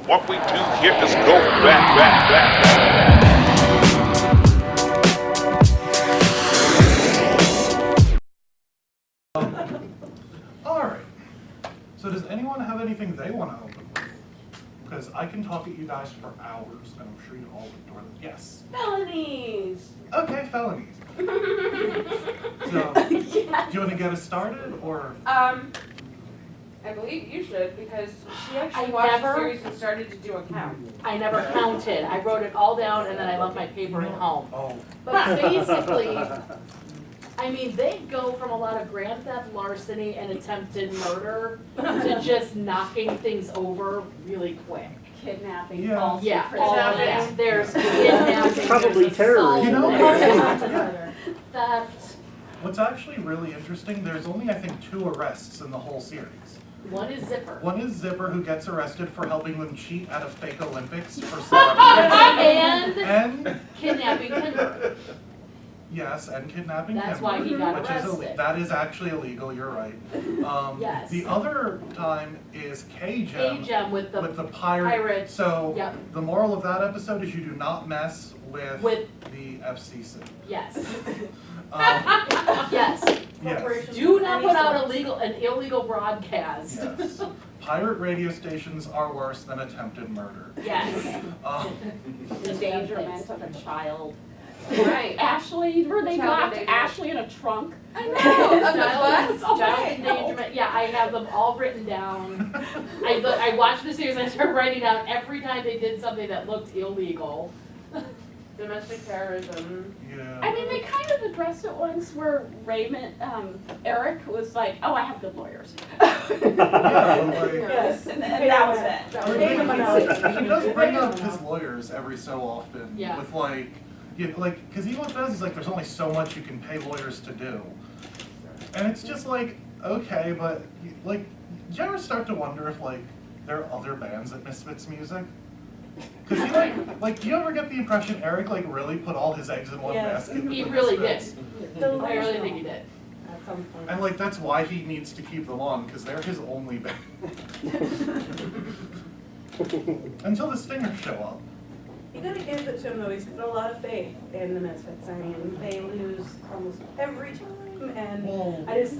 What we do here is go back, back, back, back. Alright. So does anyone have anything they want to open with? Because I can talk at you guys for hours, and I'm sure you all adore them. Yes. Felonies! Okay, felonies. So, do you want to get us started, or? I believe you should, because she actually I watched never- the series and started to do a count. I never counted. I wrote it all down and then I left my paper at home. Oh. But basically, I mean, they go from a lot of grand theft, larceny, and attempted murder to just knocking things over really quick. Kidnapping, Yeah. false Yeah, all of imprisonment. that. There's kidnapping, Probably there's terrorism. You know, assault, theft. What's actually really interesting, there's only, I think, 2 arrests in the whole series. One is Zipper. One is Zipper, who gets arrested for helping them cheat at a fake Olympics for celebrities. And kidnapping Kimber. Yes, and kidnapping That's Kimber, why he got which arrested. that is actually illegal, you're right. Yes. The other time is K-Gem A-Gem with the pirate. So Yep. the moral of that episode is you do not mess with the FCC. yes. Yes. Yes. Do not put out an illegal broadcast. Yes. Pirate radio stations are worse than attempted murder. Yes. Endangerment of a child. Right. Ashley, were they Child locked endangerment. Ashley in a trunk? I know, of the bus. Child endangerment. Yeah, I have them all written down. I watched the series and I started writing down every time they did something that looked illegal. Domestic terrorism. Yeah. I mean, they kind of addressed it once where Raymond, Eric was like, oh, I have good lawyers. Yeah, like, Yes, and that was it. he does bring up his lawyers every so often. Yeah. With like, because he what does, he's like, there's only so much you can pay lawyers to do. And it's just like, okay, but like, do you ever start to wonder if like, there are other bands that Misfits music? Because he like, do you ever get the impression Eric like really put all his eggs in one basket? with He the really Misfits? did. I really think he did. At some point. And like, that's why he needs to keep them on, because they're his only band. Until the Stingers show up. You gotta give it to him though, he's got a lot of faith in the Misfits. I mean, they lose almost every time, and Whoa. I just,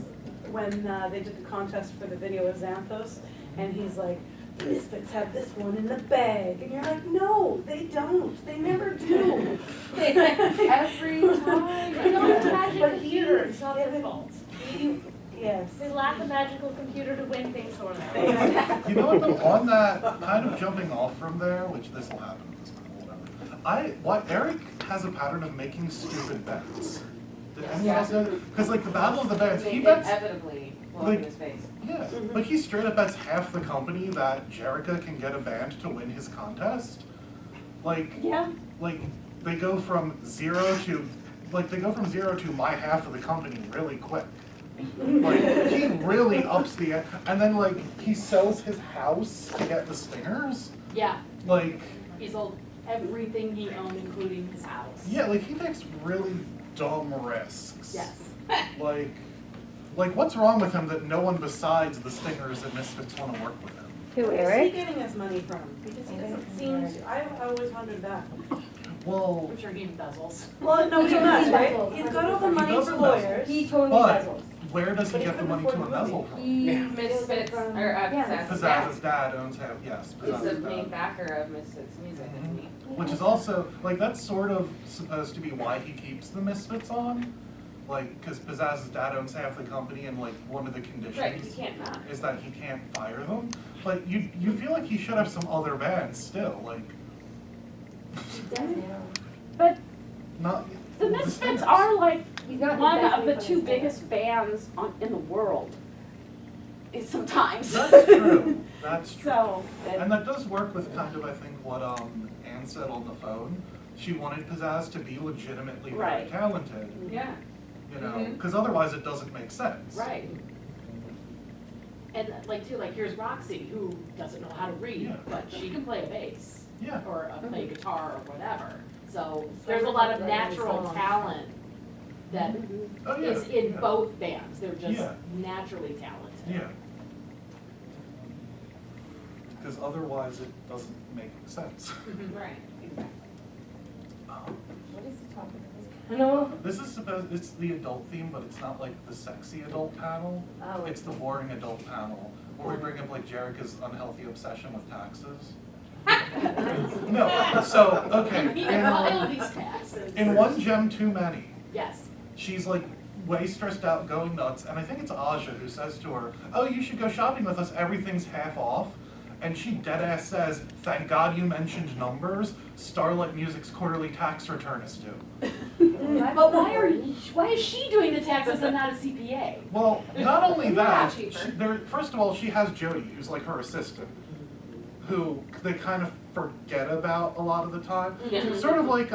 when they did the contest for the video of Xanthos, and he's like, the Misfits have this one in the bag, and you're like, no, they don't, they never do. Every time. They don't have a magic But computer, it's not their given- fault. Yes. They lack a magical computer to win things for them. You know what though, on that, kind of jumping off from there, which this will happen at this point, whatever. Eric has a pattern of making stupid bets. Did anyone else know that? Because like the Battle of the Bands, They he bets, inevitably blow up like- in his face. yeah, but he straight up bets half the company that Jerica can get a band to win his contest. Like, Yeah. like they go from zero to my half of the company really quick. Like he really ups the and then like he sells his house to get the Stingers. Yeah, Like he sold everything he owned, including his house. yeah, like he takes really dumb risks. Yes. Like what's wrong with him that no one besides the Stingers and Misfits want to work with him? Who, Eric? Where's he getting his money from? Because he doesn't seem to, I always wondered that. Well, I'm sure he embezzles. Well, no, he does, right? embezzles, He's got all the He money does for embezzle. lawyers. He totally but embezzles. where does he But he get the couldn't money to afford the embezzle movie. from? He Misfits, or Pizzazz Dad owns half, yes. He's Pizzazz the main Dad. backer of Misfits music, isn't he? Which is also, like, that's sort of supposed to be why he keeps the Misfits on. Like, because Pizzazz's dad owns half the company, and, like, one of the Right, conditions you can't not. is that he can't fire them. But you feel like he should have some other bands still, like, But not. the Misfits Stingers. are like He's not one investing of the for two his biggest bands in the world. Sometimes. That's true, that's true. So, And that does work with kind of, I think, what Anne said on the phone. She wanted Pizzazz to be legitimately very Right. talented, Yeah. you know, Mhm. because otherwise it doesn't make sense. Right. And like too, like here's Roxy, who doesn't know how to read, Yeah. but she can play a bass Yeah. or play guitar or whatever. So there's a lot of natural talent that Oh, yeah. is in yeah. both bands. They're just Yeah. naturally talented. Yeah. because otherwise it doesn't make sense. Right. What is he talking No. This is it's the adult theme, but it's not like the sexy adult panel. Oh. It's the boring adult panel, where we bring up like Jerica's unhealthy obsession with taxes. No, so, okay, He can file these taxes. in one Jem Too Many, Yes. she's like way stressed out, going nuts, and I think it's Aja who says to her, "Oh, you should go shopping with us, everything's half off." And she deadass says, "Thank God you mentioned numbers, Starlight Music's quarterly tax return is due." But why is she doing the taxes and not a CPA? Well, not only that, cheaper. first of all, she has Jody, who's like her assistant, who they kind of forget about a lot of the time. Yeah. Sort of like,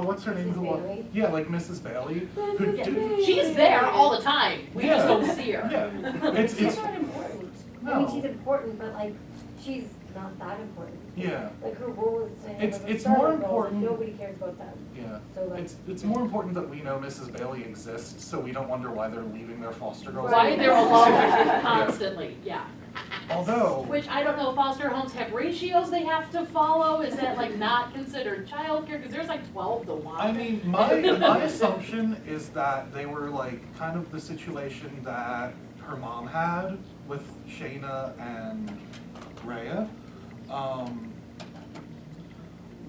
what's her name? Mrs. Bailey? Yeah, like Mrs. Bailey. Who She's there all the time, we just don't see her. Yeah, it's, She's not important. I mean, she's no, important, but like, she's not that important. yeah, Like her role is to It's- have a it's starter more role, and important- nobody cares about them. yeah. So like, It's more important that we know Mrs. Bailey exists, so we don't wonder why they're leaving their foster girls. Why they're alone constantly, yeah. Although, Which I don't know, foster homes have ratios they have to follow, is that like not considered childcare? Because there's like 12 to 1. I mean, my assumption is that they were like kind of the situation that her mom had with Shayna and Rhea.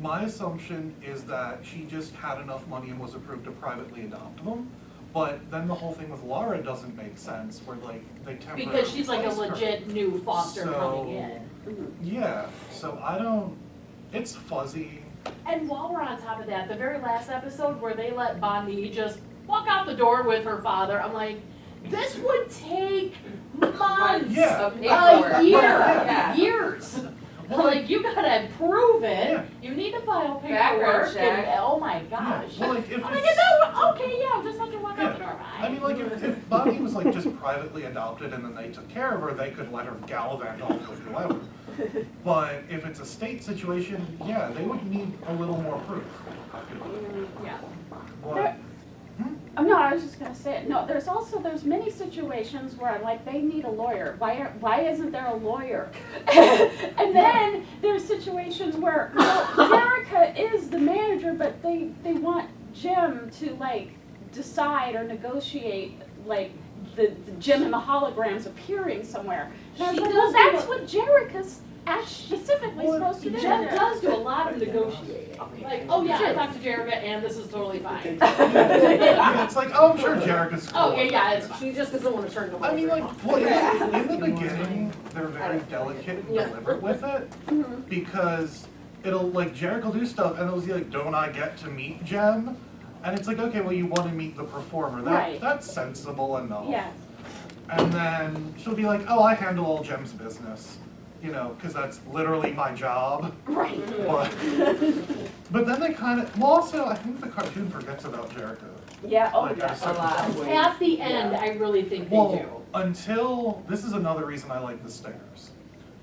My assumption is that she just had enough money and was approved to privately adopt them. But then the whole thing with Laura doesn't make sense, where like they temporarily Because she's like a placed her. legit new foster So- coming in. Yeah, so I don't, it's fuzzy. And while we're on top of that, the very last episode where they let Bonnie just walk out the door with her father, I'm like, this would take months, Yeah. Of a paperwork. year, Yeah. years. Well, Like, you gotta prove Yeah. it, you need to file Background paperwork, and, check. oh my Yeah, gosh. well, like if I'm like, it's, no, okay, yeah, just let her walk out the door, yeah, bye. I mean, like if Bonnie was like just privately adopted and then they took care of her, they could let her gallivant off with whoever. But if it's a state situation, yeah, they would need a little more proof. I feel like. Yeah. But, Oh, no, I was just gonna say, no, there's many situations where like they need a lawyer. Why isn't there a lawyer? And then there's situations where, well, Jerica is the manager, but they want Jem to like decide or negotiate like the Jem and the Holograms appearing somewhere. And I was She like, does well, do that's a- what Jerica's specifically Well, supposed to do. Jem does do a lot of negotiating. Like, oh yeah, I Sure. talked to Jerica and this is totally fine. yeah, it's like, oh, I'm sure Jerica's cool. Oh, yeah, it's fine. She just doesn't want to turn the I mean, like, well, in the beginning, they're very delicate and deliberate with it, because it'll, like, Jerica will do stuff, and it'll be like, don't I get to meet Jem? And it's like, okay, well, you want to meet the performer, Right. that's sensible enough. Yeah. And then she'll be like, oh, I handle all Jem's business, you know, because that's literally my job. Right. But then they kind of, well, also, I think the cartoon forgets about Jerica. Yeah, oh, Like, at yeah. a certain lot. point. At the end, I really think they Well, do. until, this is another reason I like the Stingers.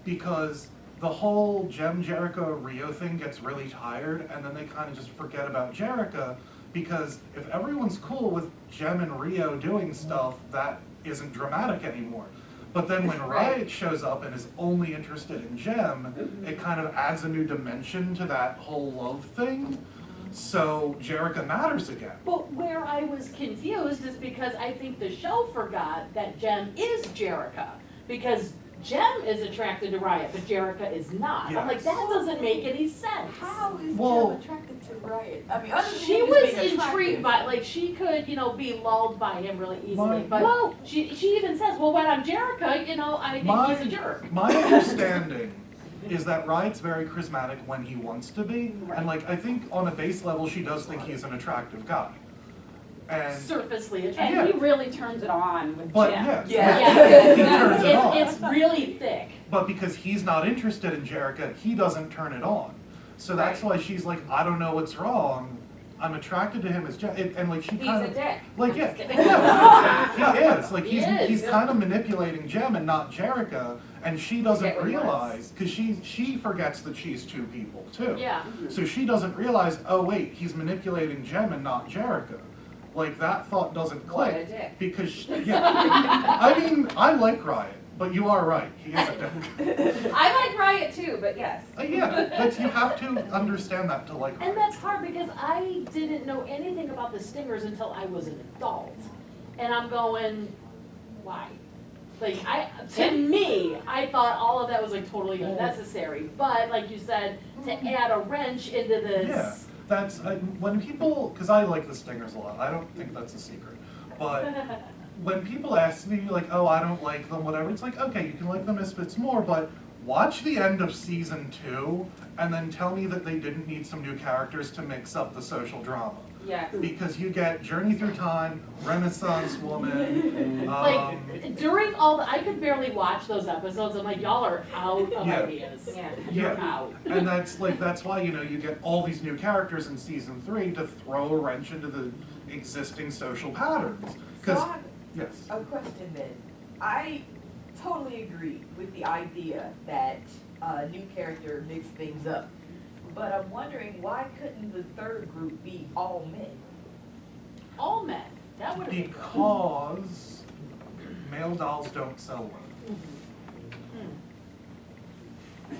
Because the whole Jem, Jerica, Rio thing gets really tired, and then they kind of just forget about Jerica, because if everyone's cool with Jem and Rio doing stuff, that isn't dramatic anymore. But then when Riot shows up and is only interested in Jem, it kind of adds a new dimension to that whole love thing. So Jerica matters again. But where I was confused is because I think the show forgot that Jem is Jerica. Because Jem is attracted to Riot, but Jerica is not. I'm like, Yes. that doesn't make any sense. How is Well- Jem attracted to Riot? I mean, other than She him was just being intrigued attractive. by, like, she could, you know, be lulled by him really easily. My- But Well- she even says, well, when I'm Jerica, you know, I think he's a jerk. My understanding is that Riot's very charismatic when he wants to be, and like I think on a base level she does think he's an attractive guy. And Surfacely attractive. And Yeah. he really turns it on with but Jem. yeah, Yeah. he turns it on. It's really thick. But because he's not interested in Jerica, he doesn't turn it on. So that's why she's like, I don't know what's wrong. I'm attracted to him as Jerica, and like she He's kind a of dick. like yeah, I'm just kidding. yeah, he is like He he's is, he's yeah. kind of manipulating Jem and not Jerica, and she doesn't Get what he wants. realize because she forgets that she's two people too. Yeah. So she doesn't realize, oh wait, he's manipulating Jem and not Jerica. Like that thought doesn't What a click dick. because yeah. I mean, I like Riot. But you are right, he is a dick. I like Riot too, but yes. Yeah, but you have to understand that to like And Riot. that's hard because I didn't know anything about the Stingers until I was an adult. And I'm going, why? Like, to me, I thought all of that was like totally unnecessary. But like you said, to add a wrench into this. Yeah, that's, when people, because I like the Stingers a lot, I don't think that's a secret. But when people ask me like, oh, I don't like them, whatever, it's like, okay, you can like the Misfits more, but watch the end of season 2 and then tell me that they didn't need some new characters to mix up the social drama. Yeah. Because you get Journey Through Time, Renaissance Woman, Like, during all the, I could barely watch those episodes. I'm like, y'all are out of Yeah. ideas. Yeah. You're yeah, out. and that's why, you know, you get all these new characters in season 3 to throw a wrench into the existing social patterns. So Because, I have yes. a question then. I totally agree with the idea that a new character mix things up. But I'm wondering, why couldn't the third group be all men? All men. That would have been. Because male dolls don't sell well.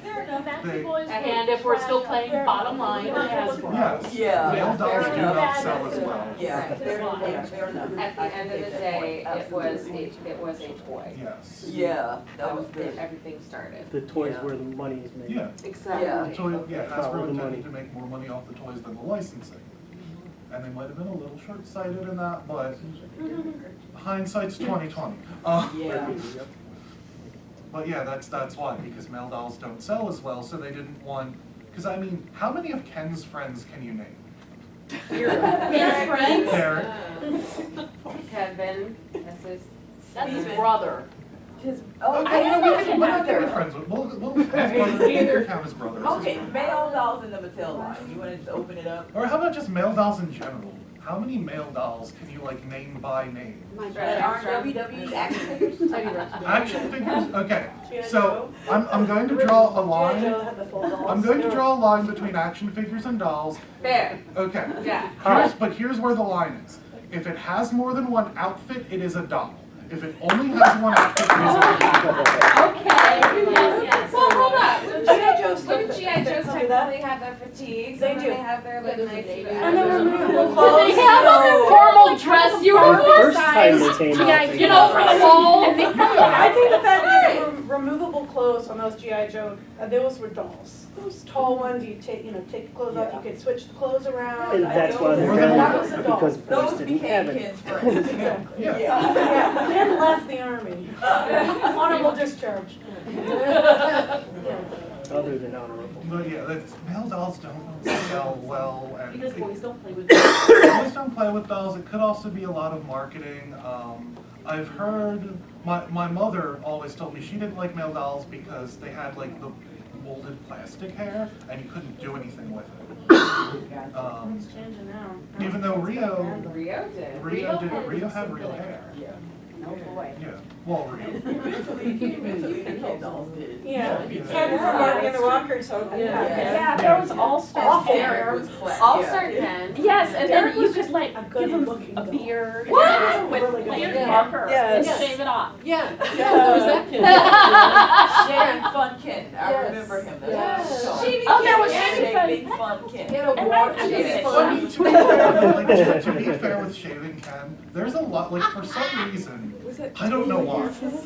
Fair enough. They- And if we're still playing bottom line, Hasbro. Yes. Yeah. Male dolls Fair do enough. not sell as well. Yeah, Right. fair enough. At the end of the day, it was a toy. Yes. Yeah, That was where everything started. The toys Yeah. where the money is made. Yeah. Exactly. Yeah. The toy, yeah, Follow Hasbro the money. intended to make more money off the toys than the licensing. And they might have been a little short-sighted in that, but hindsight's 20/20. Yeah. But yeah, that's why, because male dolls don't sell as well, so they didn't want, because I mean, how many of Ken's friends can you name? His friends? Derek, Kevin, That's his brother. Okay, okay, we can be brother. friends with, we'll his brother, we can count his brothers. Okay, male dolls in the Mattel line. You want to open it up? Or how about just male dolls in general? How many male dolls can you like name by name? That aren't WWE action figures? Action figures, okay, so I'm going to draw a line, I'm going to draw a line between action figures and dolls. Fair, Okay, yeah. here's where the line is. If it has more than one outfit, it is a doll. If it only has one outfit, it is a doll. Okay, yes. Well, hold on. So G.I. Joe stuff. Wouldn't G.I. Joes They do that? technically have their fatigues? They and then do. They have their like nice. And they're removable Do clothes. they have a formal dress The uniform? first time they came out. You know, for the wall? I think the fact that they were removable clothes on those G.I. Joe, those were dolls. Those tall ones, you take the clothes off, you could switch the clothes around. And that's why More they're than That one. was a valuable, doll. because boys Those didn't became have it. Ken's friends. Exactly. Yeah. Yeah, Ken left the army. Honorable discharge. Other than honorable. But yeah, male dolls don't sell well, and Because boys don't play with dolls. boys don't play with dolls. It could also be a lot of marketing. I've heard, my mother always told me she didn't like male dolls because they had like the molded plastic hair and you couldn't do anything with it. It's changing now. Even though Rio Rio did. had real hair. Oh, boy. Yeah, well, Rio. Eventually the Ken dolls did. Yeah, Yeah. Ken from Barbie and the Rockers. Yeah, there was all-star Derek hair. was flat. All-Star Yeah. Ken. Yes, and Derek then you was could like a give good him looking a doll. beard. What? With Really beard good. marker. Yes. And shave it off. Yeah. Who's that Shaving Fun Ken. I Yes. remember him. That's Yes. what it's Shaving called. Oh, there was Ken. Shaving Shaving Fun Ken. He had a And water I- jet. Well, I mean, to be fair, like, to be fair with Shaving Ken, there's a lot, like, for some reason, I don't know why.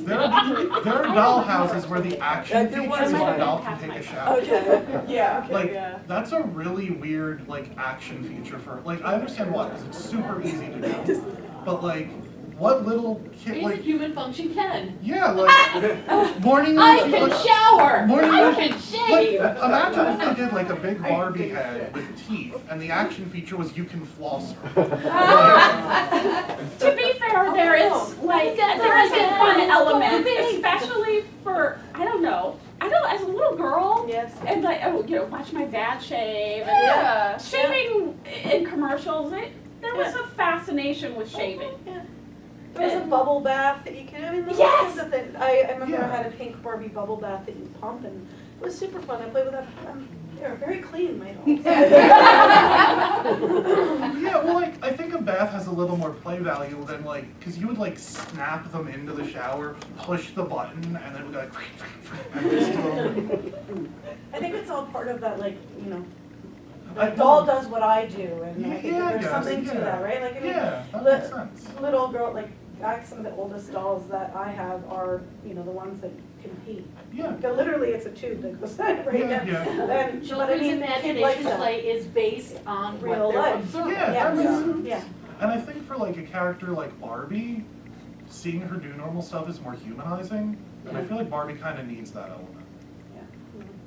There are doll houses where the action there feature is was a one. doll can take a shower. Okay, yeah, Like, okay, yeah. that's a really weird, like, action feature for, like, I understand why, because it's super easy to do. But, like, what little kid, He's a like, human function Ken. yeah, like, morning I routine, can like, shower. morning I routine. can shave. Like, imagine if they did, like, a big Barbie head with teeth, and the action feature was you can floss her. Like, To be fair, there is like, there is a fun element, especially for, I don't know, as a little girl, Yes. and like, watch my dad shave, and Yeah. shaving in commercials, there was a fascination with shaving. There was a bubble bath that you could, those Yes! kinds of things. I remember I Yeah. had a pink Barbie bubble bath that you pump, and it was super fun. I played with that They're very clean, my dolls. Yeah, well, like, I think a bath has a little more play value than, like, because you would, like, snap them into the shower, push the button, and then it would go, like, and just I think it's all part of that, like, you know, I- the doll does what I do, and I think Yeah, I there's guess, something to yeah. that, right? Like, I mean, Yeah, that li- makes sense. little girl, like, some of the oldest dolls that I have are, you know, the ones that can pee. Yeah. Literally, it's a tube that goes right Yeah, down. yeah. And, but I Children's mean, kid like imagination that. play is based on Real what they're life. observing. Yeah, that makes sense. Yeah. And I think for, like, a character like Barbie, seeing her do normal stuff is more humanizing, and I feel like Barbie kind of needs that element.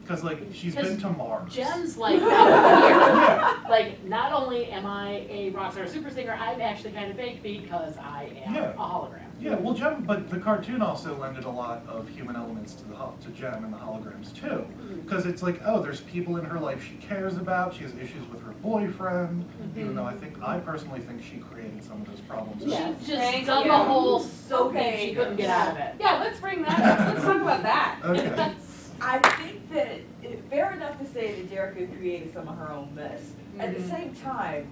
Because, like, she's been to Mars. Jem's like, out here. Yeah. Like, not only am I a rock star super singer, I'm actually kind of fake because I am Yeah. a hologram. Yeah, well, Jem, but the cartoon also lended a lot of human elements to to Jem and the Holograms too, because it's like, oh, there's people in her life she cares about. She has issues with her boyfriend, even though I personally think she created some of those problems. She just Thank dug you. a hole so big Okay. she couldn't get out of it. Yeah, let's bring that up. Let's talk about that. Okay. I think that it's fair enough to say that Jerica created some of her own mess. At the same time,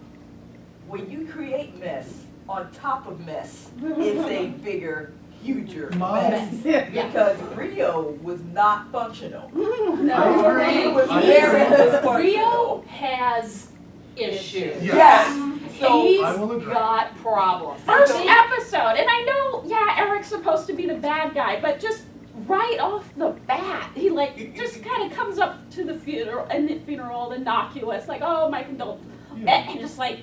when you create mess on top of mess, it's a bigger, huger mess. Because Rio was not functional. I agree. Rio was I very agree. dysfunctional. Rio has issues. Yes. So He's I will agree. got problems. First episode, and I know, yeah, Eric's supposed to be the bad guy, but just right off the bat, he like just kind of comes up to the funeral, innocuous, like, oh, my condolences, Yeah. and just like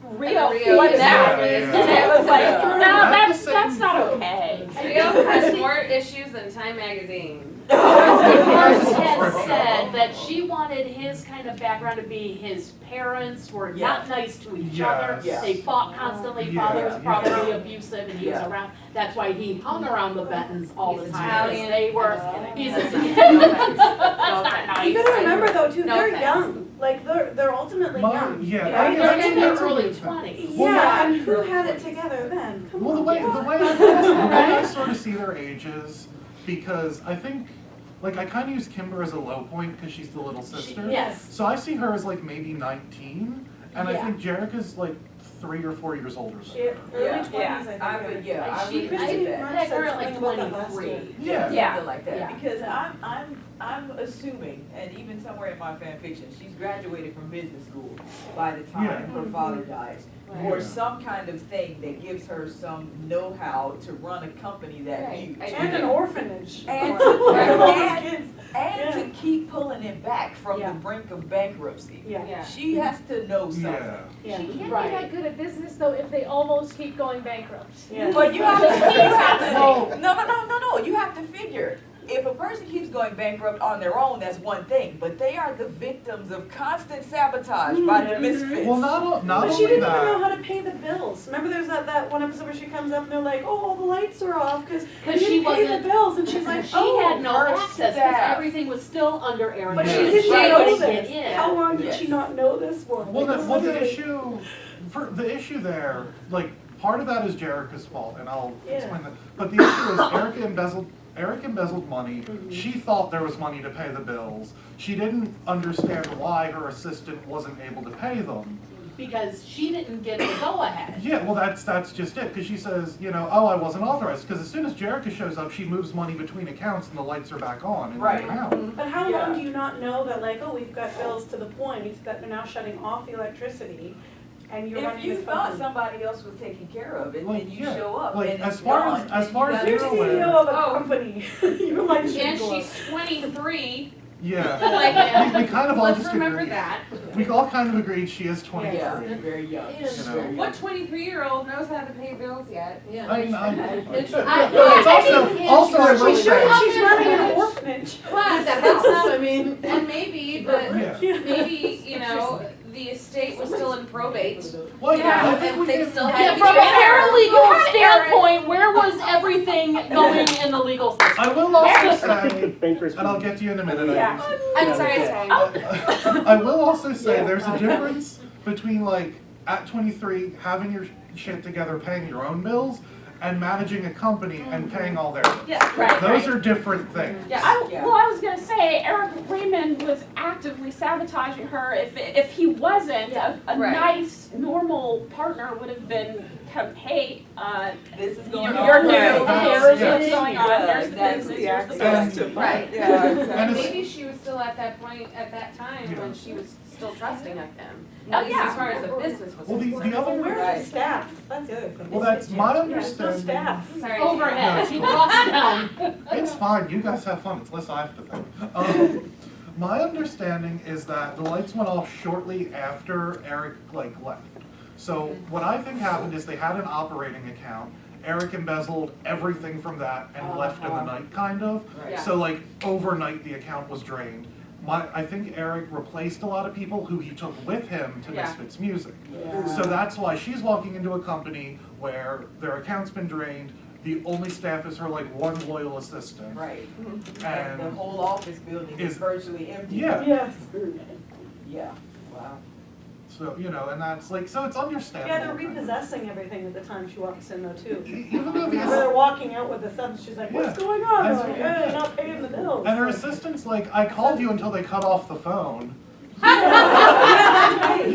Rio Rio flips is out, yeah, and yeah. it was like, Yeah. no, At the that's same not time- okay. Rio has more issues than Time Magazine. Mars has said that she wanted his kind of background to be his parents were not nice to each other. Yes. They fought constantly. Yeah, Father was yeah. probably abusive, and he was Yeah. around. That's why he hung around the Bentons all the He's time. Italian. They were. He's He's a- That's not nice. You gotta remember though too, No they're offense. young. Like they're ultimately young. Yeah, Yeah, I mean, They're that's- in their that's a early good thing. 20s. Well, Yeah, and who had it together then? Come Well, the on. way I sort of see their ages, because I think, like, I kind of use Kimber as a low point because she's the little sister. Yes. So I see her as like maybe 19, and I Yeah. think Jerica's like 3 or 4 years older than She her. early Yeah, 20s, I think. I would, yeah, I She, would agree I with that. met her at like Something about that last 23. year. Yeah. Yeah. Something like that, Yeah. because I'm assuming, and even somewhere in my fan fiction, she's graduated from business school by the time Yeah. her father dies. Right. Or Yeah. some kind of thing that gives her some know-how to run a company that Right. huge. And an orphanage. And for to- all those and- kids. And to keep pulling it back from Yeah. the brink of bankruptcy. Yeah. Yeah. She has to know something. Yeah. Yeah. She can't Right. be that good at business though if they almost keep going bankrupt. Yeah. But you have to, Well- no, you have to figure, if a person keeps going bankrupt on their own, that's one thing, but they are the victims of constant sabotage by the misfits. Well, not But she only didn't even know that. how to pay the bills. Remember there's that one episode where she comes up and they're like, oh, all the lights are off because she you didn't pay the wasn't- bills. And she's like, She oh. had no her access because staff. everything was still under Aaron. But Yeah. she Yes. didn't Right. know Couldn't this. get in. How long did Yes. she not know this for? Well, Like, the literally- issue there, like, part of that is Jerica's fault, and I'll Yeah. explain that. But the issue is Eric embezzled money. She thought there was money to pay the bills. She didn't understand why her assistant wasn't able to pay them. Because she didn't get the go-ahead. Yeah, well, that's just it. Because she says, you know, oh, I wasn't authorized. Because as soon as Jerica shows up, she moves money between accounts, and the lights are back on in Right. the account. But how Yeah. long do you not know that, like, oh, we've got bills to the point that they're now shutting off the electricity and you're If running you this thought company? somebody else was taking care of it, Like, then you yeah. show up Like, and it's as far as- gone, as and far you as gotta You're you're do it. aware- CEO of a Oh. company. Your lights should And go she's off. 23. Yeah. we kind of all Let's just remember agreed. that. We all kind of agreed she is 23. Yeah, very young. You know. What 23-year-old knows how to pay bills yet? Yeah. I mean, It's- it's also I will She should, say- she's running an orphanage. Plus, That's that's not, not, I mean. and maybe, but Yeah. maybe, you know, the estate was still in probate. Well, yeah, I And think we they can. still Yeah, had. from a paralegal You had Aaron. standpoint, where was everything going in the legal system? I will also say, Bankers. and I'll get to you in a minute. Yeah. I'm sorry, Tang. I will also say Yeah. there's a difference between like at 23 having your shit together, paying your own bills, and managing a company and paying all their bills. Yeah, Right, Those right. are different things. Yeah. Well, I was gonna say, Eric Raymond was acting actively sabotaging her. If he wasn't, a Right. nice, normal partner would have been, hey, This is you're going new, on. here's Yeah. what's going on, there's the That's business, the here's the access business. to Right. Yeah, And exactly. it's- Maybe she was still at that point, at that time, Yeah. when she was still trusting of him. Oh, At least yeah. as far as the business was Well, the concerned. other Well, where's Right. the staff? That's the other thing. Well, that's my There's no understanding. staff. Sorry. Overhead, keep walking down. It's fine, you guys have fun, it's less I have to think. My understanding is that the lights went off shortly after Eric left. So what I think happened is they had an operating account. Eric embezzled everything from that and left in the night, kind of. Right. So overnight the account was drained. I think Eric replaced a lot of people who he took with him to Yeah. Misfits Music. Yeah. So that's why she's walking into a company where their account's been drained. The only staff is her one loyal assistant. Right. And the whole office building is is- virtually empty. yeah. Yes. Yeah. Wow. So, and that's so it's understandable. Yeah, they're kind of. repossessing everything at the time she walks in though too. Even though Whenever the they're walking out with the son, she's like, what's Yeah. going on? And- They're like, you're not paying the bills. and her assistant's I called you until they cut off the phone. Yeah.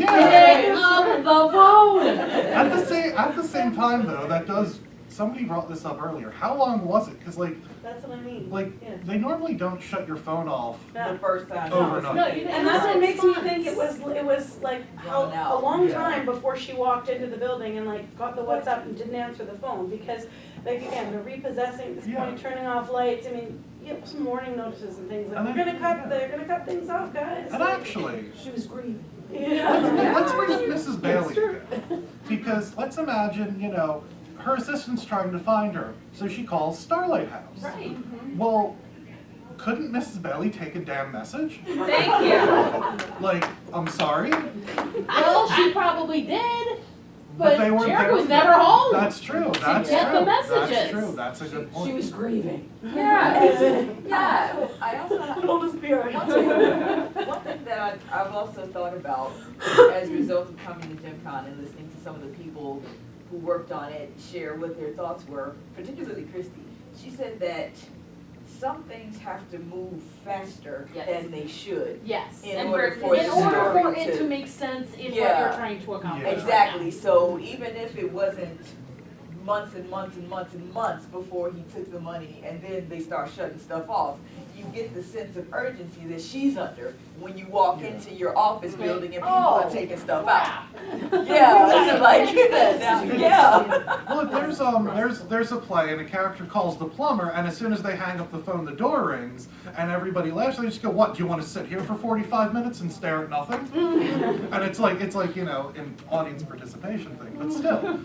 Pick up the phone. At the same time though, somebody brought this up earlier. How long was it? Because That's what I mean. Yes. they normally don't shut your phone off The first time. overnight. No, you And that's what makes me think it was like Drawn out. a long Yeah. time before she walked into the building and got the WhatsApp and didn't answer the phone because again, they're repossessing at this Yeah. point, turning off lights. I mean, some warning notices and things And we're then- gonna cut, yeah. they're gonna cut things off, guys. And actually, She was grieving. let's bring up Mrs. Bailey true. again. Because let's imagine, her assistant's trying to find her, so she calls Starlight House. Right. Well, couldn't Mrs. Bailey take a damn message? Thank you. I'm sorry, Well, she probably did, but they weren't Jared there. was never home. That's true, that's get true. the That's messages. true, that's a good point. grieving. Yeah. Yeah. So I also Hold his beer. one thing that I've also thought about as a result of coming to Jemcon and listening to some of the people who worked on it share what their thoughts were, particularly Christy. She said that some things have to move faster Yes. than they should. Yes, In and order for, for in the order story for it to- to make sense in what Yeah. you're trying to accomplish. Yeah. Exactly, so even if it wasn't months and months and months and months before he took the money and then they start shutting stuff off, you get the sense of urgency that she's under when you walk Yeah. into your office building and people Oh, are taking stuff out. crap. Yeah, it's like, It's- yeah. Well, there's a play and a character calls the plumber, and as soon as they hang up the phone, the door rings, and everybody laughs. They just go, "What? Do you want to sit here for 45 minutes and stare at nothing?" And it's like an audience participation thing, but still,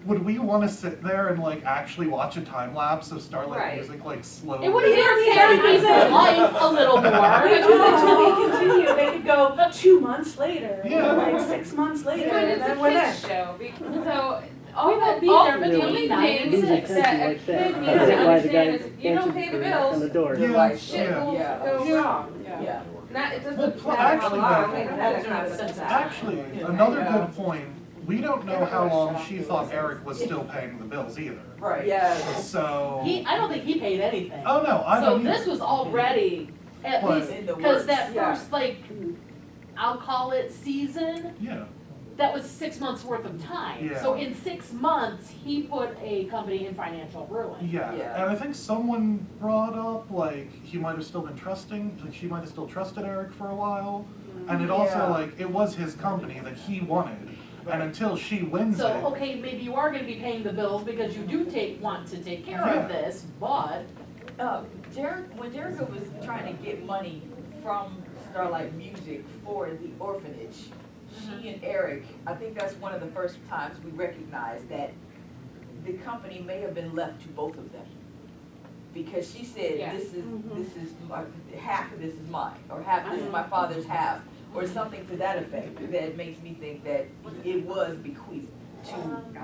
would we want to sit there and actually watch a time lapse of Starlight Right. Music slowly? It would have been people's life a little more. To be continued, they could go 2 months later, Yeah. or 6 months later, But and it's then a we're there. kid's show, so We won't be all there the between only 9 and things Music 6. that a like that. kid I needs don't to know why the guy understand is you don't pay the on the bills, door. Yeah. Like, shit will Yeah. go Yeah. wrong. Yeah. Not, it Well, doesn't matter how actually, long, though- we've had a conversation. Actually, another good point. We don't know how long she thought Eric was still paying the bills either. Right, yeah. So. I don't think he paid anything. Oh no, I So don't. this was already, at But- least, In the because works, that yeah. first, I'll call it season, Yeah. that was 6 months worth of time. Yeah. So in 6 months, he put a company in financial ruin. Yeah, Yeah. and I think someone brought up he might have still been she might have still trusted Eric for a while, and it also Yeah. it was his company that he wanted, and until she wins So, it, okay, maybe you are gonna be paying the bills because you do want to take care Yeah. of this, but, When Jericho was trying to get money from Starlight Music for the orphanage, she and Eric, I think that's one of the first times we recognized that the company may have been left to both of them. Because she said, Yeah. this is half of this is mine, or half of this is my father's half, or something to that effect, that makes me think that it was bequeathed to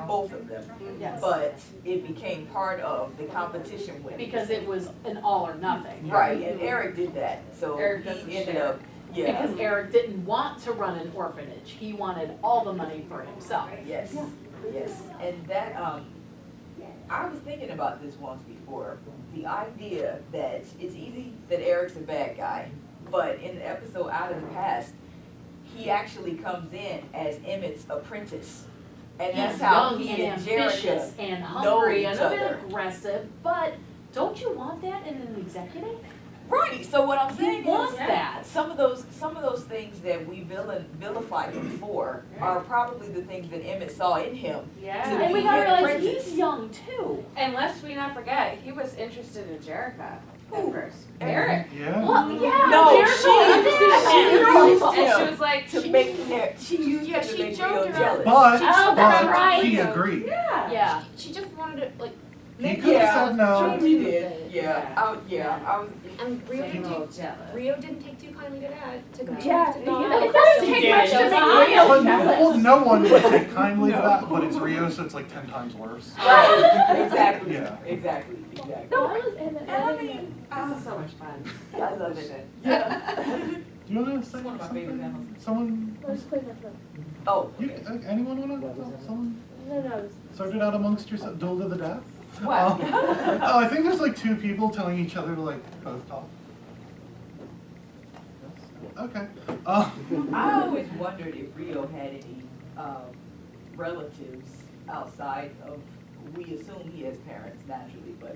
both of them. Yes. But it became part of the competition with. because it was an all or nothing. Right, and Eric did that, so Eric doesn't he ended share. up, yeah, Because Eric didn't want to run an orphanage, he wanted all the money for himself. yes, yes, and that, I was thinking about this once before, the idea that it's easy that Eric's a bad guy, but in the episode Out of the Past, he actually comes in as Emmett's apprentice. And that's He's how young he and and Jerica ambitious and know hungry each and a bit other. aggressive, but don't you want that in an executive? Right, so what I'm saying You want is, that. some of those things that we vilify him for are probably the things that Emmett saw in him. Yeah. And we be gotta an realize apprentice. he's young too. And lest we not forget, he was interested in Jerica Who? at first. Eric. Yeah. Well, yeah, No, Jericho she used And him she was like, to make she used Yeah, him to she make joked Rio around. jealous. But, Oh, that's right. he agreed. Yeah. she just wanted to, like, He could have said no. He did, yeah, I was. And Rio didn't oh, take, jealous. Rio didn't take too kindly to that. Took him Yeah, to it the doesn't take much to make Rio But jealous. no one would take kindly to that, but it's Rio, so it's like 10 times worse. Right, exactly, Yeah. exactly. No, I was, and And I mean, This is so much fun. I love it. Yeah. Do you want to say One of my favorite something? panels. Someone, let's play that for. Oh, you, anyone want to, someone No. sort it out amongst yourself, duel to the death? what? Oh, I think there's like 2 people telling each other to like both talk. Okay. I always wondered if Rio had any relatives outside of, we assume he has parents naturally, but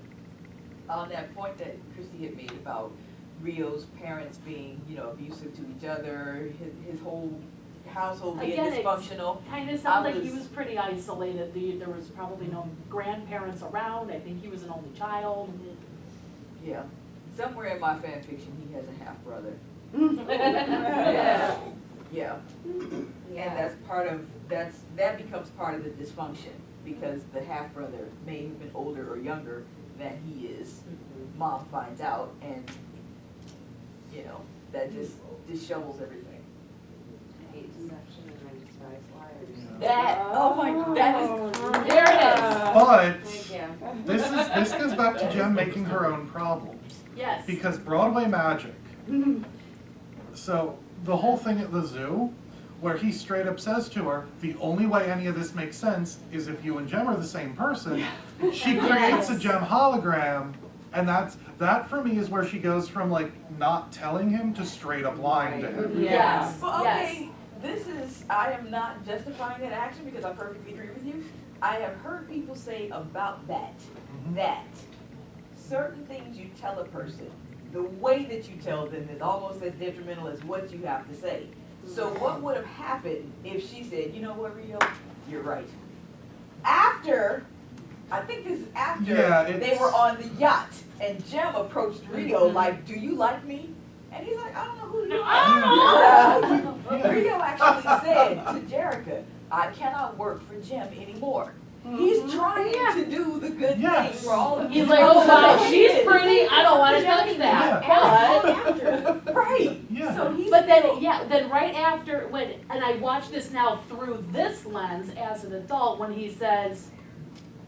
on that point that Christy had made about Rio's parents being, abusive to each other, his whole household being Again, it's dysfunctional. kind of sounds I like he was- was pretty isolated. There was probably no grandparents around. I think he was an only child. Yeah, somewhere in my fan fiction, he has a half brother. Yeah. Yeah, and that's that becomes part of the dysfunction, because the half brother may have been older or younger than he is. Mom finds out, and that just shovels everything. I hate deception and I despise liars. There it is. But Thank you. this goes back to Jem making her own problems. Yes. Because Broadway magic. So the whole thing at the zoo, where he straight up says to her, the only way any of this makes sense is if you and Jem are the same person. She creates a Jem hologram, and that for me is where she goes from like not telling him to straight up lying to him. Yes. Well, Yes. okay, I am not justifying that action because I perfectly agree with you. I have heard people say about that certain things you tell a person, the way that you tell them is almost as detrimental as what you have to say. So what would have happened if she said, you know what, Rio, you're right. I think this is after Yeah, they were on the yacht and Jem approached Rio like, do you like me? And he's like, I don't know who you are. Yeah. Rio actually said to Jerica, I cannot work for Jem anymore. He's trying to do the good Yes. thing for all of He's his like, oh wow, fellow she's kids. pretty. I don't want to touch that. But Right. Yeah. So he's But then, still- then right after, and I watch this now through this lens as an adult, when he says,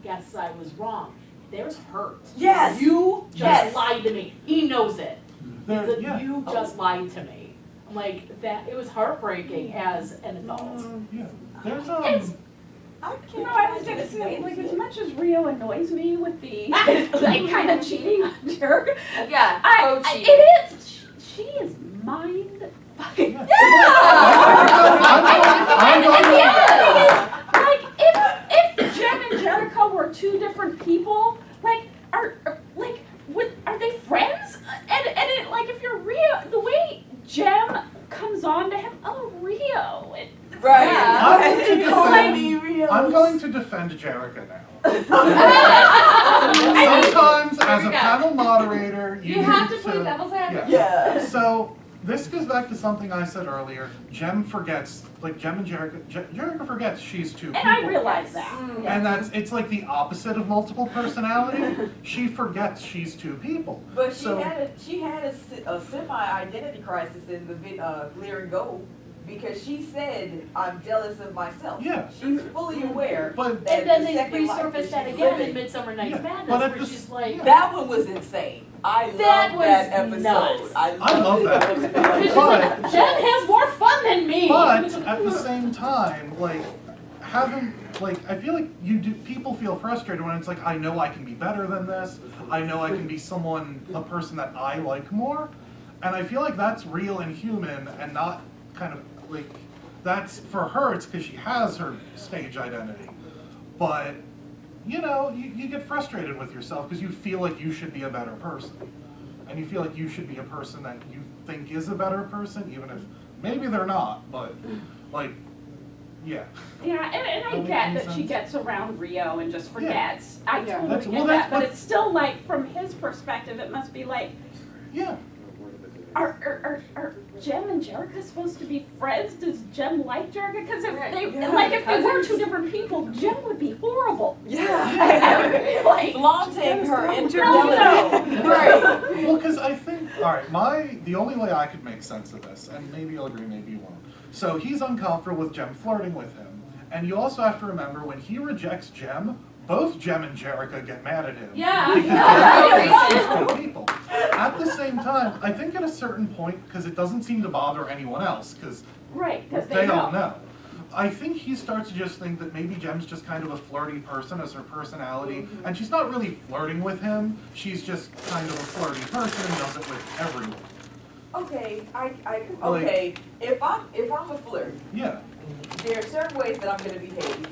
guess I was wrong. There's hurt. Yes. You just Yes. lied to me. He knows it. He There- said, yeah. you just lied to me. Like, that, it was heartbreaking as an adult. Yeah. There's I can't I was gonna imagine say, it. like, as much as Rio annoys me with the, like, kind of cheating on Jerica, Yeah, it is, she is mind fucking. I'm going Like, if Jem and Jerica were 2 different people, like, are they friends? And it, like, if you're Rio, the way Jem comes on to him, oh, Rio, and Right. I'm going to defend Jerica now. Sometimes, as a panel moderator, You have to play devil's advocate. Yeah. Yeah. So this goes back to something I said earlier. Jem forgets, like Jem and Jerica. Jerica forgets she's 2 people. I realize that. And it's like the opposite of multiple personality. She forgets she's 2 people. But So- she had a semi-identity crisis in the Clear and Go, because she said, I'm jealous of myself. Yeah. She's fully aware But that And then the they second life resurfaced that she's again in living- Midsummer Night's Yeah, Madness, but at where the she's s- like, That one was insane. I That love was that episode. nuts. I love that. because she's But- like, Jen has more fun than me. But at the same time, like I feel like people feel frustrated when it's like, I know I can be better than this. I know I can be a person that I like more. And I feel like that's real and human and not kind of like, that's, for her, it's because she has her stage identity. But, you know, you get frustrated with yourself because you feel like you should be a better person. And you feel like you should be a person that you think is a better person, even if maybe they're not, but, like, yeah. Yeah, and I That get makes that she sense. gets around Rio and just forgets. I totally That's- get well, that, but that's- it's still like, from his perspective, it must be like, Yeah. are Jem and Jerica supposed to be friends? Does Jem like Jerica? Because if they, Yeah. like, if they were two different people, Jem would be horrible. Yeah. Like, Flaunting her no, infidelity. no. Right. Well, because I think, all right, the only way I could make sense of this, and maybe you'll agree, maybe you won't. So he's uncomfortable with Jem flirting with him, and you also have to remember when he rejects Jem, both Jem and Jerica get mad at him. Yeah. Because they're two people. At the same time, I think at a certain point, because it doesn't seem to bother anyone else, because Right, because they all know. I think he starts to just think that maybe Jem's just kind of a flirty person as her personality, and she's not really flirting with him, she's just kind of a flirty person and does it with everyone. Okay, okay, if I'm a flirt, Yeah. there are certain ways that I'm gonna behave,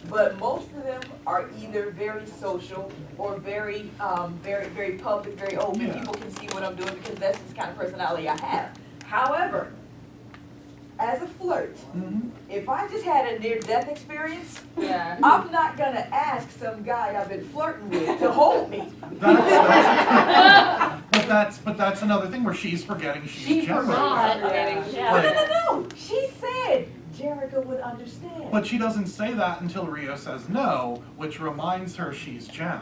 but most of them are either very social or very public, very open. Yeah. People can see what I'm doing because that's the kind of personality I have. However, as a flirt, Mm-hmm. if I just had a near-death experience, Yeah. I'm not gonna ask some guy I've been flirting with to hold me. But that's another thing where she's forgetting she's Jem. forgot. Yeah. No. She said Jerica would understand. But she doesn't say that until Rio says no, which reminds her she's Jem.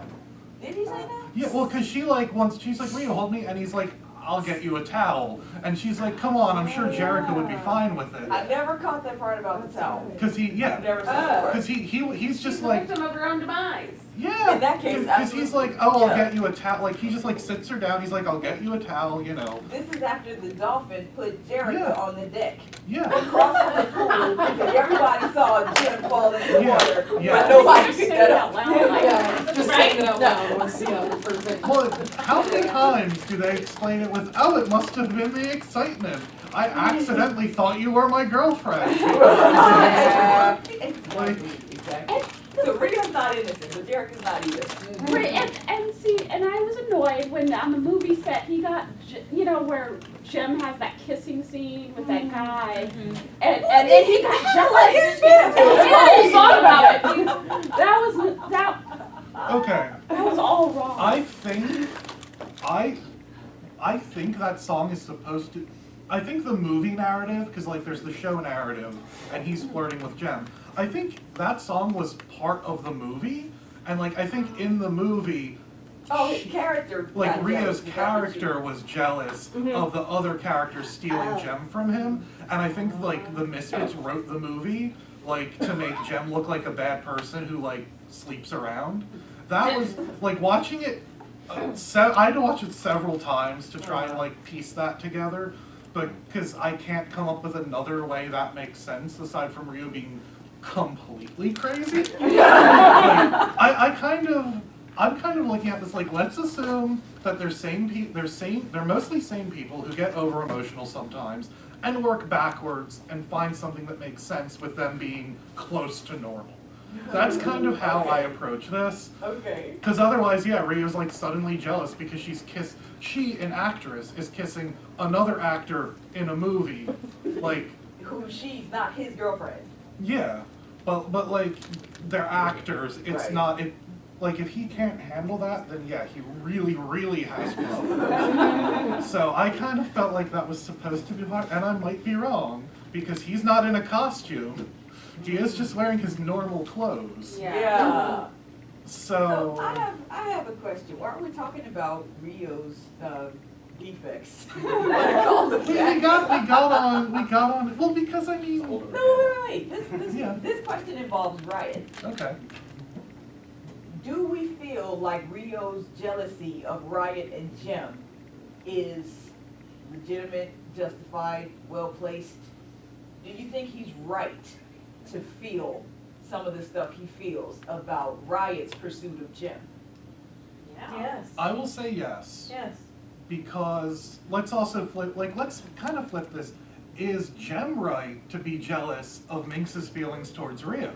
Did he say that? Yeah, well, because she's like, Rio, hold me, and he's like, I'll get you a towel. And she's like, come on, I'm sure Jerica would be fine with it. I never caught that part about the towel. Because I've never seen that part. Because he's just She's a like, victim of her own demise. yeah. In that case, Because he's like, oh, I'll yeah. get you a towel. Like, he just like sits her down, he's like, I'll get you a towel, you know. This is after the dolphin put Jerica Yeah. on the deck. Yeah. Across from the pool, because everybody saw Jem fall in the Yeah. water. Yeah. But nobody Just picked say that it up. out loud, like, Just right? saying it out loud once, perfect. Well, how many times do they explain it with, oh, it must have been the excitement. I accidentally thought you were my girlfriend. Yeah. Like, Exactly. So Rio's not innocent, but Jerica's not either. Right, and see, and I was annoyed when on the movie set he got, you know, where Jem has that kissing scene with that guy, and then he got jealous. I thought about it. That was all wrong. I think that song is supposed to. I think the movie narrative, because like there's the show narrative, and he's flirting with Jem. I think that song was part of the movie, and like I think in the movie, Oh, his character. like got Rio's jealous. Is that what character was jealous of the other character stealing Jem from him, and I think like the Misfits wrote the movie like to make Jem look like a bad person who like sleeps around. That was like watching it. I had to watch it several times to try and like piece that together, but because I can't come up with another way that makes sense aside from Rio being completely crazy. Like, I'm kind of looking at this like, let's assume that they're mostly sane people who get over emotional sometimes and work backwards and find something that makes sense with them being close to normal. That's kind of how I approach this. Okay. Because otherwise, yeah, Rio's like suddenly jealous because she, an actress, is kissing another actor in a movie. Like, Who she's not his girlfriend. yeah, but like, they're actors. It's Right. not, like, if he can't handle that, then yeah, he really, really has problems. So I kind of felt like that was supposed to be hard, and I might be wrong, because he's not in a costume. He is just wearing his normal clothes. Yeah. So I have a question. Aren't we talking about Rio's defects? we got on. Well, because I mean, No, wait. Yeah. This question involves Riot. okay. Do we feel like Rio's jealousy of Riot and Jem is legitimate, justified, well placed? Do you think he's right to feel some of the stuff he feels about Riot's pursuit of Jem? Yes. I will say yes. Yes. because let's also flip, let's kind of flip this. Is Jem right to be jealous of Minx's feelings towards Rio?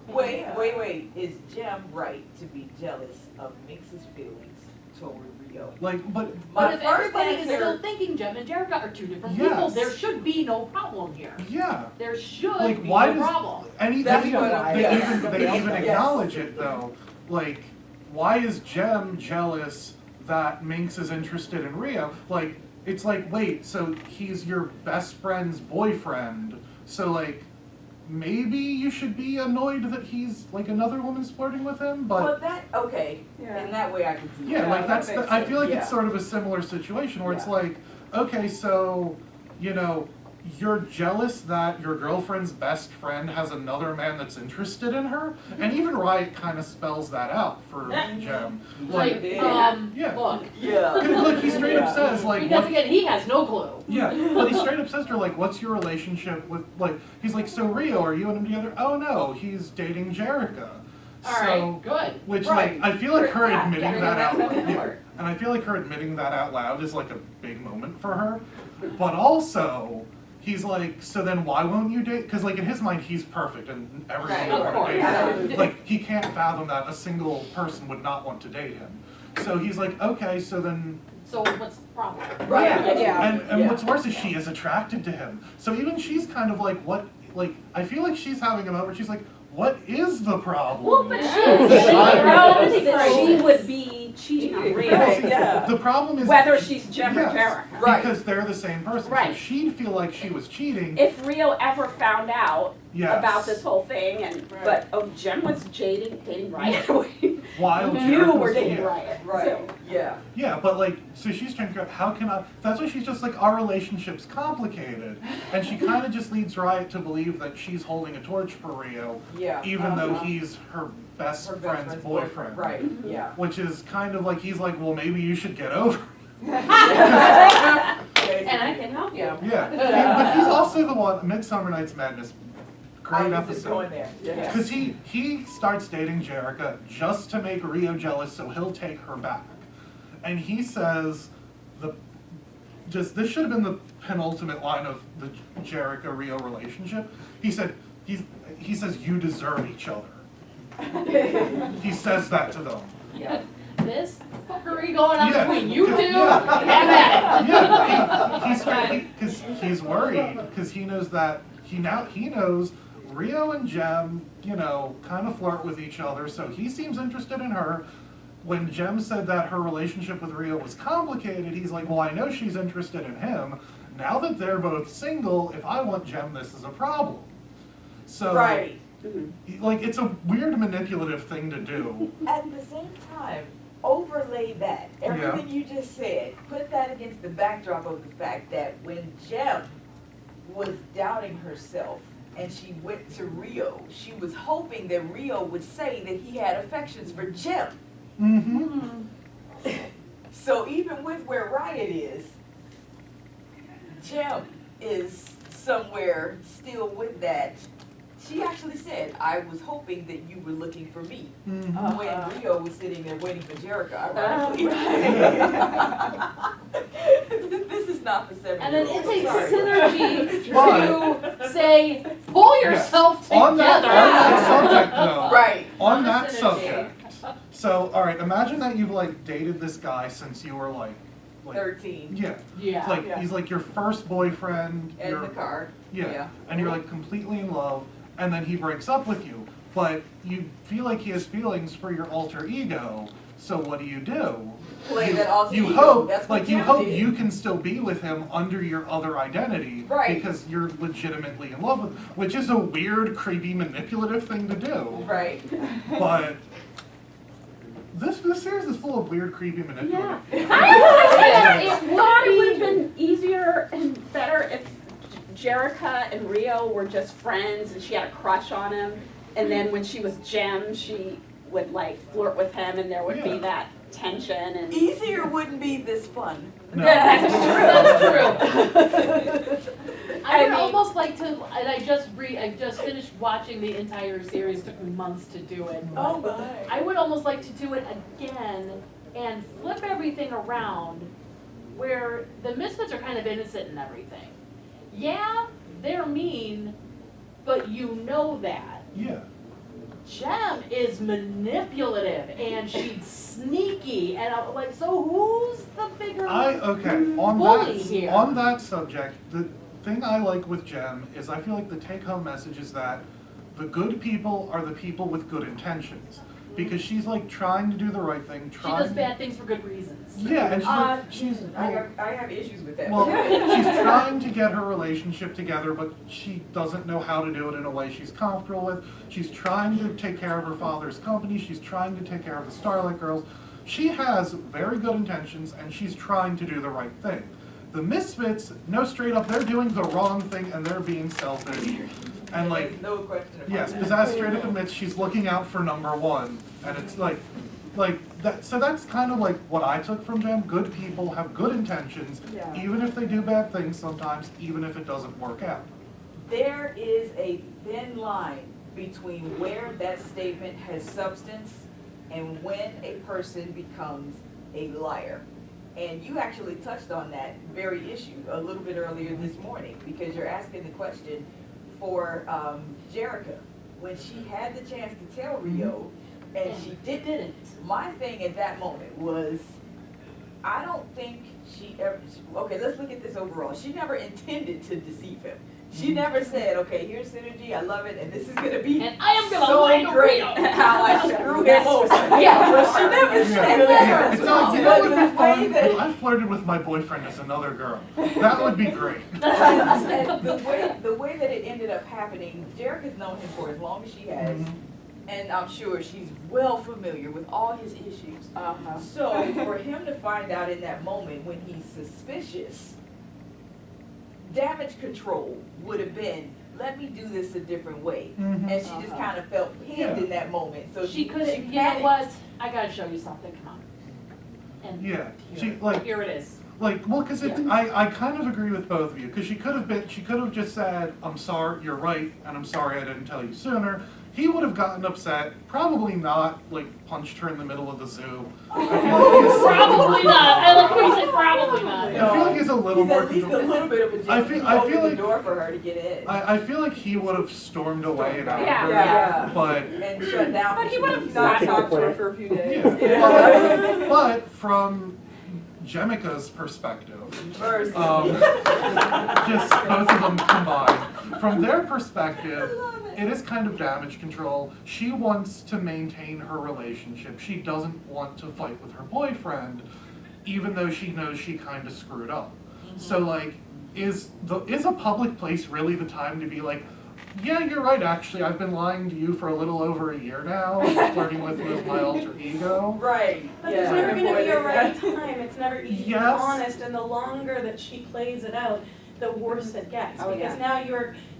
Wait. Is Jem right to be jealous of Minx's feelings toward Rio? Like, but But if first everybody is answer- still thinking Jem and Jerica are two different Yes. people, there should be no problem here. yeah. There should Like, be why no does problem. That's they what I'm- yes. even Yes. acknowledge it though? Like, why is Jem jealous that Minx is interested in Rio? Like, it's like, wait, so he's your best friend's boyfriend, so like, maybe you should be annoyed that he's like another woman's flirting with him, but. Well, that, okay, Yeah. in that way I can see Yeah, that. like that's. makes I feel like sense, it's yeah. sort of a similar situation where it's Yeah. like, okay, so, you know, you're jealous that your girlfriend's best friend has another man that's interested in her, and even Riot kind of spells that out for Jem. Like, Yeah. Yeah. look, Yeah. Like he straight up says like, because what, again, he has no clue. yeah, but he straight up says to her like, what's your relationship with like? He's like, so Rio, are you and him together? Oh no, he's dating Jerica. Alright, good. Which Right. like I feel like her Yeah, admitting yeah, that out that's loud, how it yeah. works. And I feel like her admitting that out loud is like a big moment for her. But also, he's like, so then why won't you date? Because like in his mind, he's perfect and everyone Right. would Of want to date course. him. Like he can't fathom that a single person would not want to date him. So he's like, okay, so then. So what's the problem? Right, Yeah. And Yeah. what's worse is she is attracted to him. So even she's kind of like, what? Like I feel like she's having a moment where she's like, what is the problem? Well, but She she knows that she would be cheating on Rio, Right, yeah. The problem is whether she's Jem or Yes. Jerica. Right. Because they're the same person. So Right. she'd feel like she was cheating. If Rio ever found out Yes. about this whole thing, and but Jem was dating Riot, While you Jericho's- were dating yeah. Riot. Right, So, yeah. Yeah, but like, so she's trying to figure out how can I. That's why she's just like, our relationship's complicated. And she kind of just leads Riot to believe that she's holding a torch for Rio, Yeah. even though Uh-huh. he's her best Her best friend's friend's boyfriend. Right, yeah. Which is kind of like, he's like, well, maybe you should get over it. And I can help you. Yeah. But he's also the one, Midsummer Night's Madness, great I was just going episode. there, yeah. Because he starts dating Jerica just to make Rio jealous so he'll take her back. And he says, this should have been the penultimate line of the Jerica-Rio relationship. He said, he says, you deserve each other. He says that to them. Yeah. This fuckery going on Yeah. between you two, Yeah. have at it. Yeah, because he's worried, because he knows that, he knows Rio and Jem, you know, kind of flirt with each other, so he seems interested in her. When Jem said that her relationship with Rio was complicated, he's like, well, I know she's interested in him. Now that they're both single, if I want Jem, this is a problem. So, Right. like, it's a weird manipulative thing to do. At the same time, overlay that, everything you just said, put that against the backdrop of the fact that when Jem was doubting herself and she went to Rio, she was hoping that Rio would say that he had affections for Jem. Mm-hmm. So even with where Riot is, Jem is somewhere still with that. She actually said, I was hoping that you were looking for me. Mm-hmm. When Rio was sitting there waiting for Jerica, ironically. This is not for 7 And then year it olds. takes Sorry. synergy to say, pull yourself together. On that subject, though. Right. On that Synergy. subject. So, all right, imagine that you've like dated this guy since you were like 13. yeah. Yeah. It's like Yeah. he's like your first boyfriend. And you're- the card. Yeah. Yeah. And you're like completely in love, and then he breaks up with you, but you feel like he has feelings for your alter ego. So what do? Play that alter You ego. hope, That's what like you Jem hope did. you can still be with him under your other identity, Right. because you're legitimately in love with him, which is a weird, creepy, manipulative thing to do. Right. But this series is full of weird, creepy, manipulative. Yeah. I thought it would have been easier and better if Jerica and Rio were just friends and she had a crush on him, and then when she was Jem, she would like flirt with him, and there would be Yeah. that tension and. Easier wouldn't be this fun. No. That's true. That's true. I would I mean- almost like to, and I just finished watching the entire series, took me months to do it. Oh my. I would almost like to do it again and flip everything around where the Misfits are kind of innocent in everything. Yeah, they're mean, but you know that. Yeah. Jem is manipulative and she's sneaky and I'm like, so who's the bigger bully here? On that subject, the thing I like with Jem is I feel like the take-home message is that the good people are the people with good intentions. Because she's like trying to do the right thing, She does bad things for good reasons. Yeah, and she's I have issues with that. well, she's trying to get her relationship together, but she doesn't know how to do it in a way she's comfortable with. She's trying to take care of her father's company. She's trying to take care of the Starlight Girls. She has very good intentions, and she's trying to do the right thing. The Misfits, no, straight up, they're doing the wrong thing, and they're being selfish. And like, no question about yes, that. Pizzazz straight up admits she's looking out for number one, and it's like that. So that's kind of like what I took from Jem. Good people have good intentions, Yeah. even if they do bad things sometimes, even if it doesn't work out. There is a thin line between where that statement has substance and when a person becomes a liar. And you actually touched on that very issue a little bit earlier this morning, because you're asking the question for Jerica, when she had the chance to tell Rio, and she didn't. My thing at that moment was, I don't think she ever, okay, let's look at this overall. She never intended to deceive him. She never said, okay, here's Synergy, I love it, and this is gonna be And I am gonna so like great Rio. how I screw him over. Yeah. But she never said Yeah, that. it's like, you know what would The be fun? way that- If I flirted with my boyfriend as another girl. That would be great. And the way that it ended up happening, Jerica's known him for as long as she has, and I'm sure she's well familiar with all his issues. So for him to find out in that moment when he's suspicious, damage control would have been, let me do this a different way. Mhm. And she just kind of felt pinned in that moment, so She could, she you know panicked. what, I gotta show you something, come on. And Yeah, she like. here it is. Like, well, because I kind of agree with both of you, because she could have just said, I'm sorry, you're right, and I'm sorry I didn't tell you sooner. He would have gotten upset, probably not, like, punched her in the middle of the zoo. I feel like he's Probably not, I like what you said, probably not. I feel like he's a little He's more at least a little bit of a I genius. feel He opened the like- door for her to get in. I feel like he would have stormed away and out of Yeah. her, Yeah. but And shut down. But he would have not not talked talked to to her her for a few days. yeah. But from Jemica's perspective, First. just both of them combined. From their perspective, it is kind of damage control. She wants to maintain her relationship. She doesn't want to fight with her boyfriend, even though she knows she kind of screwed up. So like, is a public place really the time to be like, yeah, you're right, actually, I've been lying to you for a little over a year now, flirting with you as my alter ego. Right. But there's never gonna be a right time, it's never easy to be Yes. honest, and the longer that she plays it out, the worse it gets, Oh, because yeah. now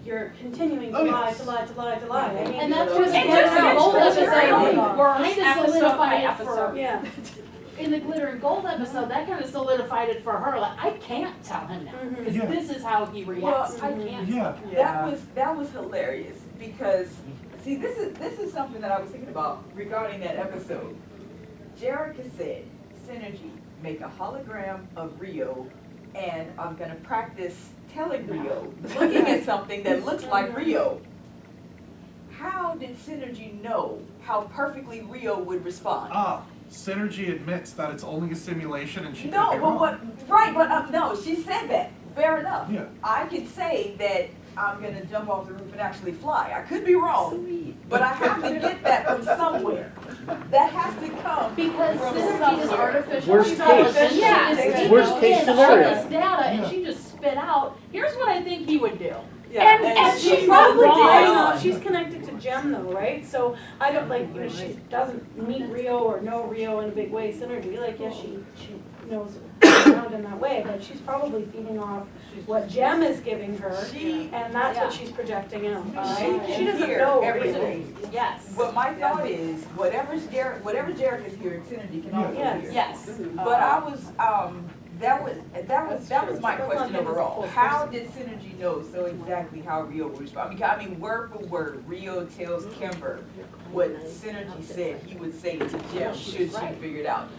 you're continuing to Oh, lie, yes. to lie, to lie, to lie. I mean, And that's It just just glitter and gets gold better. episode, where I Episode solidified by it episode. for, Yeah. in the glitter and gold episode, that kind of solidified it for her, like, I can't tell him now, because Yeah. this is how he reacts, I Well, can't. Yeah. That was hilarious, because, see, this is something that I was thinking about regarding that episode. Jerica said, Synergy, make a hologram of Rio, and I'm gonna practice telling Rio, looking at something that looks like Rio. How did Synergy know how perfectly Rio would respond? Synergy admits that it's only a simulation and she No, could be but wrong. what, right, but no, she said that, fair enough. Yeah. I could say that I'm gonna jump off the roof and actually fly, I could be wrong, but I have to get that from somewhere. That has to come Because from synergy is somewhere. artificial Worst intelligence. case. She Yeah. is taking Worst case in all scenario. this data and Yeah. she just spit out, here's what I think he would do. Yeah, And she's she's probably wrong. playing off, she's connected to Jem though, right? So I don't like, you know, she doesn't meet Rio or know Rio in a big way, Synergy, like, yes, she knows around in that way, but she's probably feeding off what Jem is giving her, She, and that's Yeah. what she's projecting out, She right? can She doesn't hear know everything. Yes. But my thought is, whatever Jerica's hearing, Synergy can also Yes. hear. Yes. But I was that was my question overall. How did Synergy know so exactly how Rio would respond? I mean, word for word, Rio tells Kimber what Synergy said he would say to Jem should she figure it out.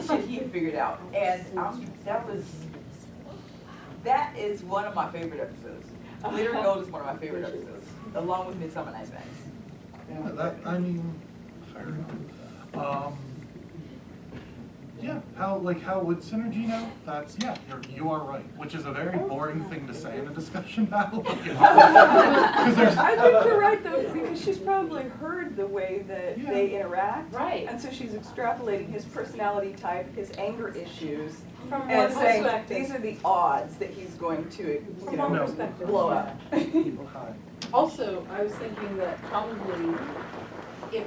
Should he figure it out? And that is one of my favorite episodes. Glitter and Gold is one of my favorite episodes, along with Midsummer Night's Max. Yeah, that, I mean, fair enough. Yeah, how would Synergy know? That's, yeah, you are right, which is a very boring thing to say in a discussion battle. Because there's. I think you're right though, because she's probably heard the way that Yeah. they interact. Right. And so she's extrapolating his personality type, his anger issues, From one and saying, perspective. these are the odds that he's going to, From you one know, perspective. blow up. Also, I was thinking that probably if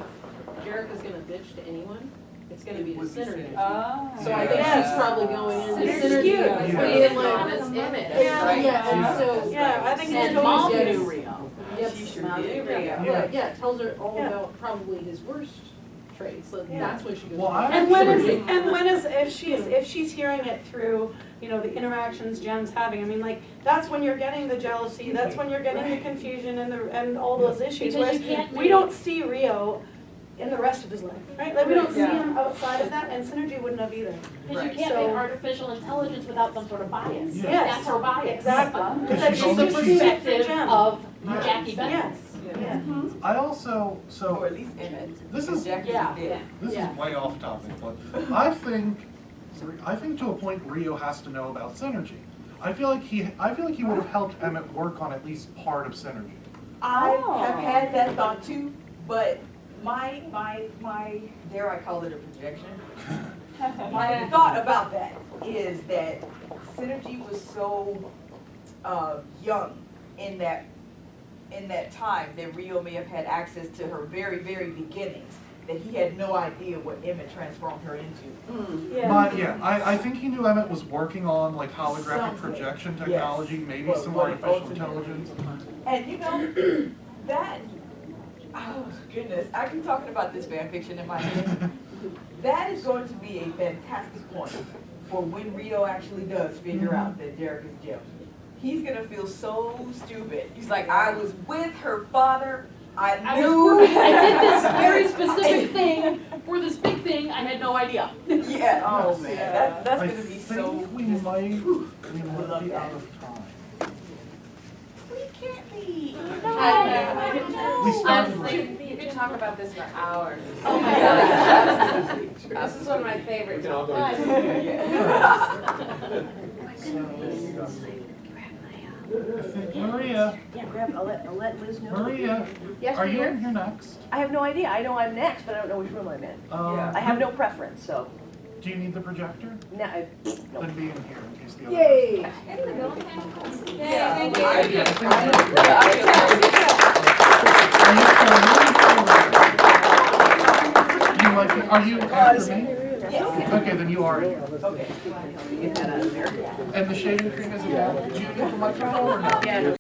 Jerica's gonna bitch to anyone, it's gonna be to Synergy. So I think Yes. she's probably going into Synergy's Synergy cute. as Yeah. being like this image, Yeah. right? Yeah. And so, Yeah, I think it's And totally mom good. knew Rio. yes, She sure Mom did. knew Rio. Yeah. Yeah, it tells her all Yeah. about probably his worst traits, so Yeah. that's when she goes. Well, I- And when is, Absolutely. if she's hearing it through, you know, the interactions Jem's having, I mean, like, that's when you're getting the jealousy, that's when you're getting the confusion and all those issues. Because Whereas you can't we make- don't see Rio in the rest of his life, right? Like, we don't see Yeah. him outside of that, and Synergy wouldn't have either. Because you Right. can't So- make artificial intelligence without some sort of bias. Yeah. Yes. That's her bias. Exactly. Because It's like she's she's only- just seeing it through Perspective Jem. of Yeah. Jackie Bennett. Yes, yeah. I also, Or so, at least Emmett. This is- Jackie Yeah, dead. this Yeah. is way off topic, but I think to a point Rio has to know about Synergy. I feel like he would have helped Emmett work on at least part of Synergy. I Oh. have had that thought too, but my, dare I call it a projection? My thought about that is that Synergy was so young in that time that Rio may have had access to her very, very beginnings, that he had no idea what Emmett transformed her into. Yeah. But yeah, I think he knew Emmett was working on like holographic Something. projection Yes. technology, maybe What- some what artificial ultimate- intelligence. And you know, that, oh goodness, I keep talking about this fan fiction in my head. That is going to be a fantastic point for when Rio actually does figure out that Derek is Jem. He's gonna feel so stupid. He's like, I was with her father, I I knew. did this very specific thing for this big thing, I had no idea. Yeah, oh man, that's I gonna be so. think we might love be that. out of time. We can't be. We started Honestly, late. you could talk about this for hours. Oh my God. This is one of my favorite topics. I think Maria, Yeah, grab, I'll let Liz know. Maria, Yes, are we're you here. in here next? I have no idea. I know I'm next, but I don't know which room I'm in. I have no preference, so. Do you need the projector? No, no. Then be in here in case the other. Yay! Yeah, Thank I you. You like it? Are you after me? Yes. Okay, then you are in. Okay. Get that out of there. And the shaving cream is available. Do you need the microphone or no? Yeah, no.